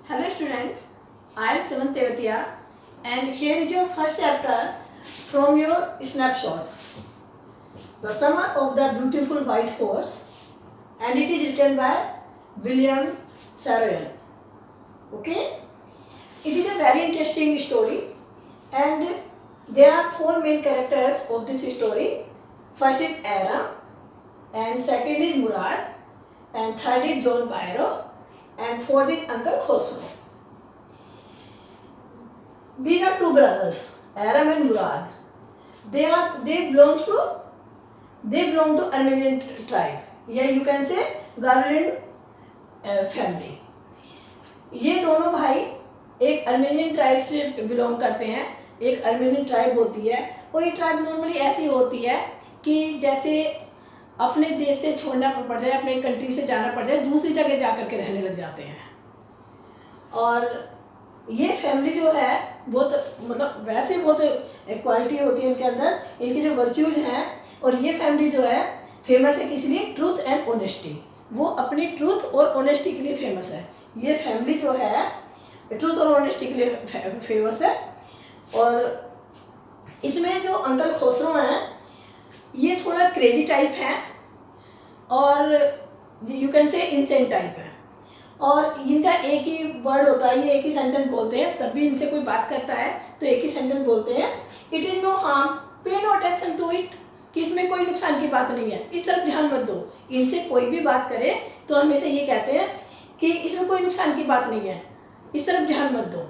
Hello students, I am Seventh Tevatia and here is your first chapter from your snapshots. The Summer of the Beautiful White Horse, and it is written by William Saroyan. Okay, it is a very interesting story and there are four main characters of this story. First is Aram and second is Murad and third is John Byro and fourth is Uncle Khosrow. These are two brothers, Aram and Murad. They belong to Armenian tribe. Yeah, you can say Gavrian family. ये दोनों भाई एक Armenian tribe से belong करते हैं. एक Armenian tribe होती है और ये ट्राइब नॉर्मली ऐसी होती है कि जैसे अपने देश से छोड़ना पड़ जाए, अपने कंट्री से जाना पड़ जाए, दूसरी जगह जा कर के रहने लग जाते हैं. और ये फैमिली जो है बहुत मतलब वैसे बहुत क्वालिटी होती है इनके अंदर, इनके जो वर्च्यूज हैं. और ये फैमिली जो है फेमस है किस लिए? Truth and honesty. वो अपनी ट्रूथ और ऑनेस्टी के लिए फेमस है. ये फैमिली जो है ट्रूथ और ऑनेस्टी के लिए फेमस है. और इसमें जो अंकल खोसरो हैं ये थोड़ा क्रेजी टाइप हैं और you can say insane type है. और इनका एक ही वर्ड होता है, ये एक ही सेंटेंस बोलते हैं. तब भी इनसे कोई बात करता है तो एक ही सेंटेंस बोलते हैं, इट इज़ नो हार्म, पे नो अटेंशन टू इट, कि इसमें कोई नुकसान की बात नहीं है, इस तरफ ध्यान मत दो. इनसे कोई भी बात करे तो हमेशा ये कहते हैं कि इसमें कोई नुकसान की बात नहीं है, इस तरफ ध्यान मत दो.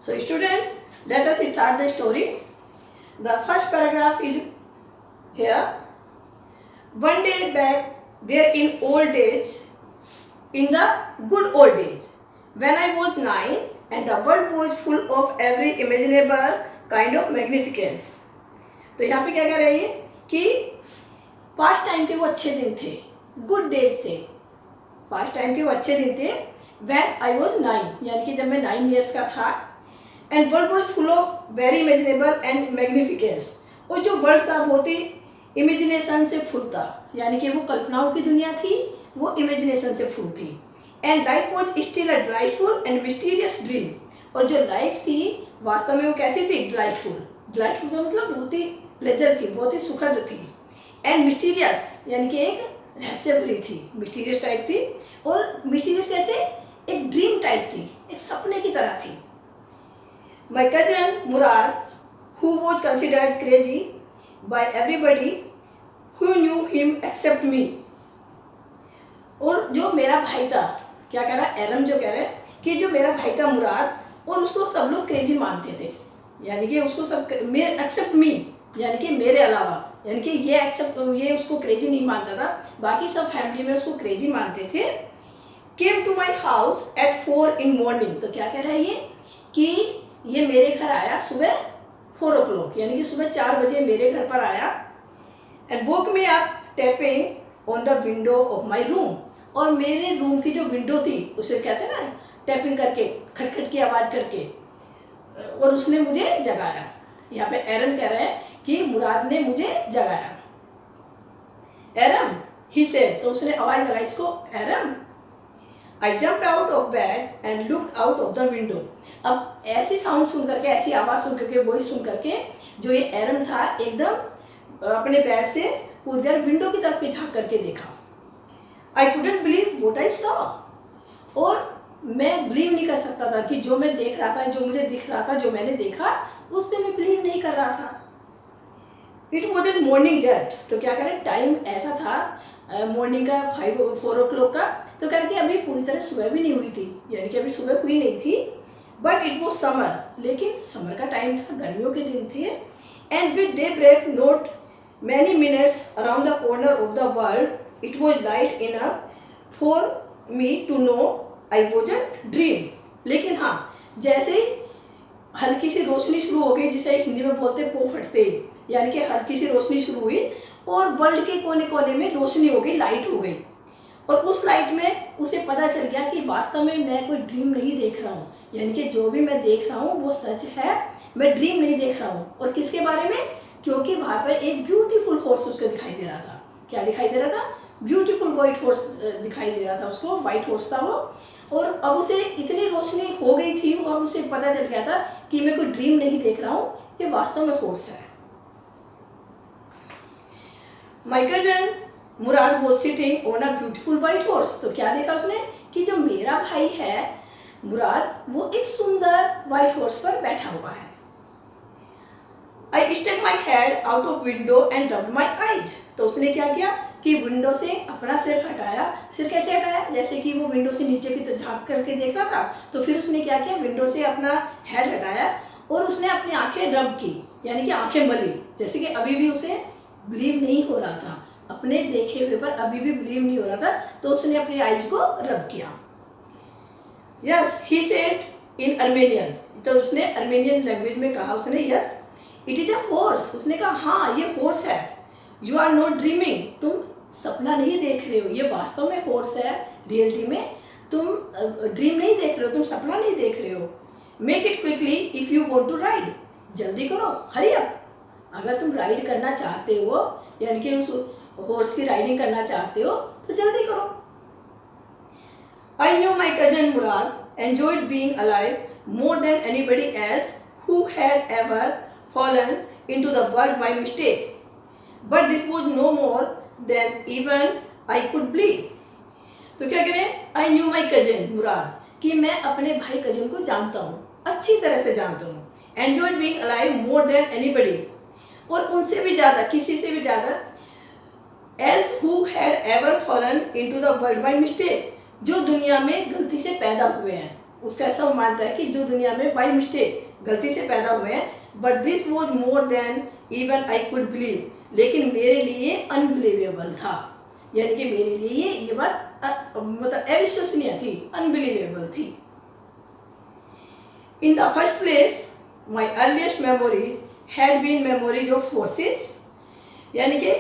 So students, let us start the story. The first paragraph is here. One day back there in old age, in the good old days, when I was 9 and the world was full of every imaginable kind of magnificence. तो यहाँ पे क्या कह रही है कि past time के वो अच्छे दिन थे, गुड डेज थे. पास्ट टाइम के वो अच्छे दिन थे when I was 9, यानी कि जब मैं 9 years का था. and world was full of very imaginable and magnificence. और जो वर्ल्ड था बहुत ही इमेजिनेशन से फुल था, यानी कि वो कल्पनाओं की दुनिया थी, वो इमेजिनेशन से फुल थी. And life was still a delightful and mysterious dream. और जो लाइफ थी वास्तव में वो कैसी थी? डिलाइटफुल. डिलाइटफुल का मतलब बहुत ही प्लेजर थी, बहुत ही सुखद थी. एंड मिस्टीरियस यानी कि एक रहस्य भरी थी, मिस्टीरियस टाइप थी. और मिस्टीरियस कैसे? एक ड्रीम टाइप थी, एक सपने की तरह थी. My cousin Murad, who was considered crazy by everybody who knew him except me. और जो मेरा भाई था, क्या कह रहा है एरम, जो कह रहे हैं कि जो मेरा भाई था मुराद, और उसको सब लोग क्रेजी मानते थे, यानी कि उसको सब एक्सेप्ट मी, यानी कि मेरे अलावा, यानी कि ये उसको क्रेजी नहीं मानता था, बाकी सब फैमिली में उसको क्रेजी मानते थे. Came to my house at 4 in morning. तो क्या कह रहा है ये कि ये मेरे घर आया सुबह 4 o'clock, यानी कि सुबह 4 बजे मेरे घर पर आया. And woke me up tapping on the window of my room. और मेरे रूम की जो विंडो थी उसे कहते हैं ना टैपिंग करके, खटखट की आवाज़ करके, और उसने मुझे जगाया. यहाँ पे एरम कह रहा है कि मुराद ने मुझे जगाया. एरम ही सेड, तो उसने आवाज़ लगाई इसको, Eram. I jumped out of bed and looked out of the window. अब ऐसी साउंड सुन करके, ऐसी आवाज़ सुन करके, वॉइस सुन करके जो ये एरम था एकदम अपने बेड से कूद कर विंडो की तरफ झाँक करके देखा. I couldn't believe what I saw. और मैं बिलीव नहीं कर सकता था कि जो मैं देख रहा था, जो मुझे दिख रहा था, जो मैंने देखा, उस पर मैं बिलीव नहीं कर रहा था. It was at morning jet. तो क्या करें, टाइम ऐसा था मॉर्निंग का 4 o'clock का. तो कह के अभी पूरी तरह सुबह भी नहीं हुई थी, यानी कि अभी सुबह हुई नहीं थी. बट इट वॉज समर, लेकिन समर का टाइम था, गर्मियों के दिन थे. And with daybreak not many minutes around the corner of the world, it was light enough for me to know I wasn't dream. लेकिन हाँ, जैसे ही हल्की सी रोशनी शुरू हो गई, जिसे हिंदी में बोलते पो फटते, यानी कि हल्की सी रोशनी शुरू हुई और वर्ल्ड के कोने कोने में रोशनी हो गई, लाइट हो गई. और उस लाइट में उसे पता चल गया कि वास्तव में मैं कोई ड्रीम नहीं देख रहा हूँ, यानी कि जो भी मैं देख रहा हूँ वो सच है, मैं ड्रीम नहीं देख रहा हूँ. और किसके बारे में? क्योंकि वहाँ पर एक ब्यूटीफुल हॉर्स उसको दिखाई दे रहा था. क्या दिखाई दे रहा था? ब्यूटीफुल वाइट हॉर्स दिखाई दे रहा था उसको. वाइट हॉर्स था वो. और अब उसे इतनी रोशनी हो गई थी, वो अब उसे पता चल गया था कि मैं कोई ड्रीम नहीं देख रहा हूँ, ये वास्तव में हॉर्स है। My cousin Murad was sitting on a beautiful white horse. तो क्या देखा उसने कि जो मेरा भाई है मुराद, वो एक सुंदर वाइट हॉर्स पर बैठा हुआ है। I stuck my head out of window and rubbed my eyes. तो उसने क्या किया कि विंडो से अपना सिर हटाया। सिर कैसे हटाया? जैसे कि वो विंडो से नीचे की तरफ झाँक करके देख रहा था, तो फिर उसने क्या किया, विंडो से अपना हेड हटाया और उसने अपनी आंखें रब की, यानी कि आंखें मली। जैसे कि अभी भी उसे बिलीव नहीं हो रहा था, अपने देखे हुए पर अभी भी बिलीव नहीं हो रहा था, तो उसने अपनी आईज को रब किया। Yes he said in Armenian. तो उसने अर्मेनियन लैंग्वेज में कहा उसने, yes it is a horse. उसने कहा हाँ ये हॉर्स है। यू आर नॉट ड्रीमिंग, तुम सपना नहीं देख रहे हो, ये वास्तव में हॉर्स है। रियलिटी में तुम ड्रीम नहीं देख रहे हो, तुम सपना नहीं देख रहे हो। Make it quickly if you want to ride. जल्दी करो, हरी अप। अगर तुम राइड करना चाहते हो, यानी कि उस हॉर्स की राइडिंग करना चाहते हो, तो जल्दी करो। I knew my cousin Murad enjoyed being alive more than anybody else who had ever fallen into the world by mistake, but this was no more than even I could believe। तो क्या करें, I knew my cousin मुराद, कि मैं अपने भाई cousin को जानता हूँ, अच्छी तरह से जानता हूँ। enjoyed being alive more than anybody, और उनसे भी ज़्यादा, किसी से भी ज़्यादा, else who had ever fallen into the world by mistake, जो दुनिया में गलती से पैदा हुए हैं। उसका ऐसा मानता है कि जो दुनिया में बाई मिस्टेक गलती से पैदा हुए हैं। But this was more than even I could believe, लेकिन मेरे लिए अनबिलीवेबल था, यानी कि मेरे लिए ये बात मतलब अविश्वसनीय थी, अनबिलीवेबल थी। In the first place my earliest memories had been memories of horses, यानी कि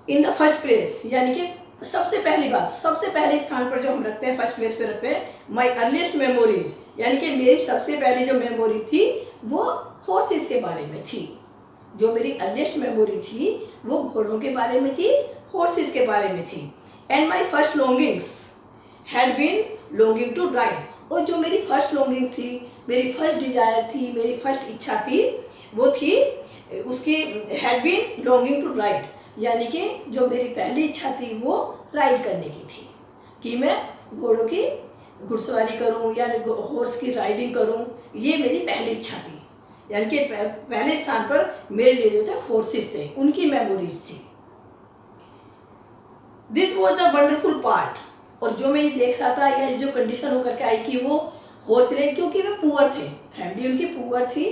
इन द फर्स्ट प्लेस, यानी कि सबसे पहली बात, सबसे पहले स्थान पर जो हम रखते हैं, फर्स्ट प्लेस पे रखते हैं, माई अर्लीस्ट मेमोरीज, यानी कि मेरी सबसे पहली जो मेमोरी थी वो हॉर्सेस के बारे में थी। जो मेरी अर्लीस्ट मेमोरी थी वो घोड़ों के बारे में थी, हॉर्सेस के बारे में थी। And my first longings had been longing to ride, और जो मेरी फर्स्ट लॉन्गिंग थी, मेरी फर्स्ट डिजायर थी, मेरी फर्स्ट इच्छा थी, वो थी उसकी had been longing to ride, यानी कि जो मेरी पहली इच्छा थी वो राइड करने की थी, कि मैं घोड़ों की घुड़सवारी करूं या हॉर्स की राइडिंग करूं, ये मेरी पहली इच्छा थी। यानी कि पहले स्थान पर मेरे लिए जो थे हॉर्सेस थे, उनकी मेमोरीज थी। This was the wonderful part, और जो मैं ये देख रहा था, या जो कंडीशन होकर के आई कि वो हॉर्स रहे, क्योंकि वे पुअर थे, फैमिली उनकी पुअर थी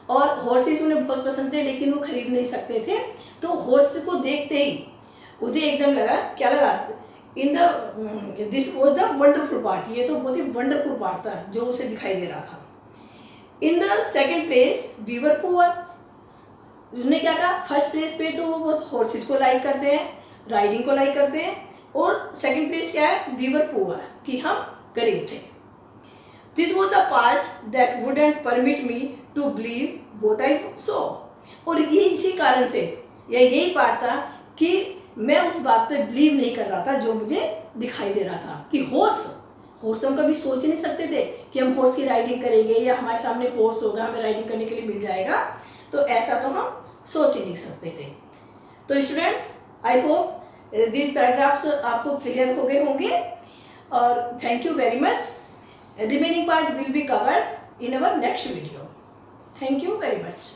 और हॉर्सेस उन्हें बहुत पसंद थे, लेकिन वो खरीद नहीं सकते थे। तो हॉर्स को देखते ही उन्हें एकदम लगा, क्या लगा, in the this was the wonderful part, ये तो बहुत ही वंडरफुल पार्ट था जो उसे दिखाई दे रहा था। In the second place we were poor, उन्होंने क्या कहा, फर्स्ट प्लेस पे तो वो बहुत हॉर्सेस को लाइक करते हैं, राइडिंग को लाइक करते हैं, और सेकेंड प्लेस क्या है, वी वर पुअर, कि हम गरीब थे। This was the part that wouldn't permit me to believe what I saw, और ये इसी कारण से, या यही पार्ट था कि मैं उस बात पे बिलीव नहीं कर रहा था जो मुझे दिखाई दे रहा था, कि हॉर्स तो हम कभी सोच नहीं सकते थे कि हम हॉर्स की राइडिंग करेंगे, या हमारे सामने हॉर्स होगा, हमें राइडिंग करने के लिए मिल जाएगा, तो ऐसा तो हम सोच ही नहीं सकते थे। तो students, I hope this paragraphs आपको क्लियर हो गए होंगे, और thank you very much. Remaining part will be covered in our next video. Thank you very much.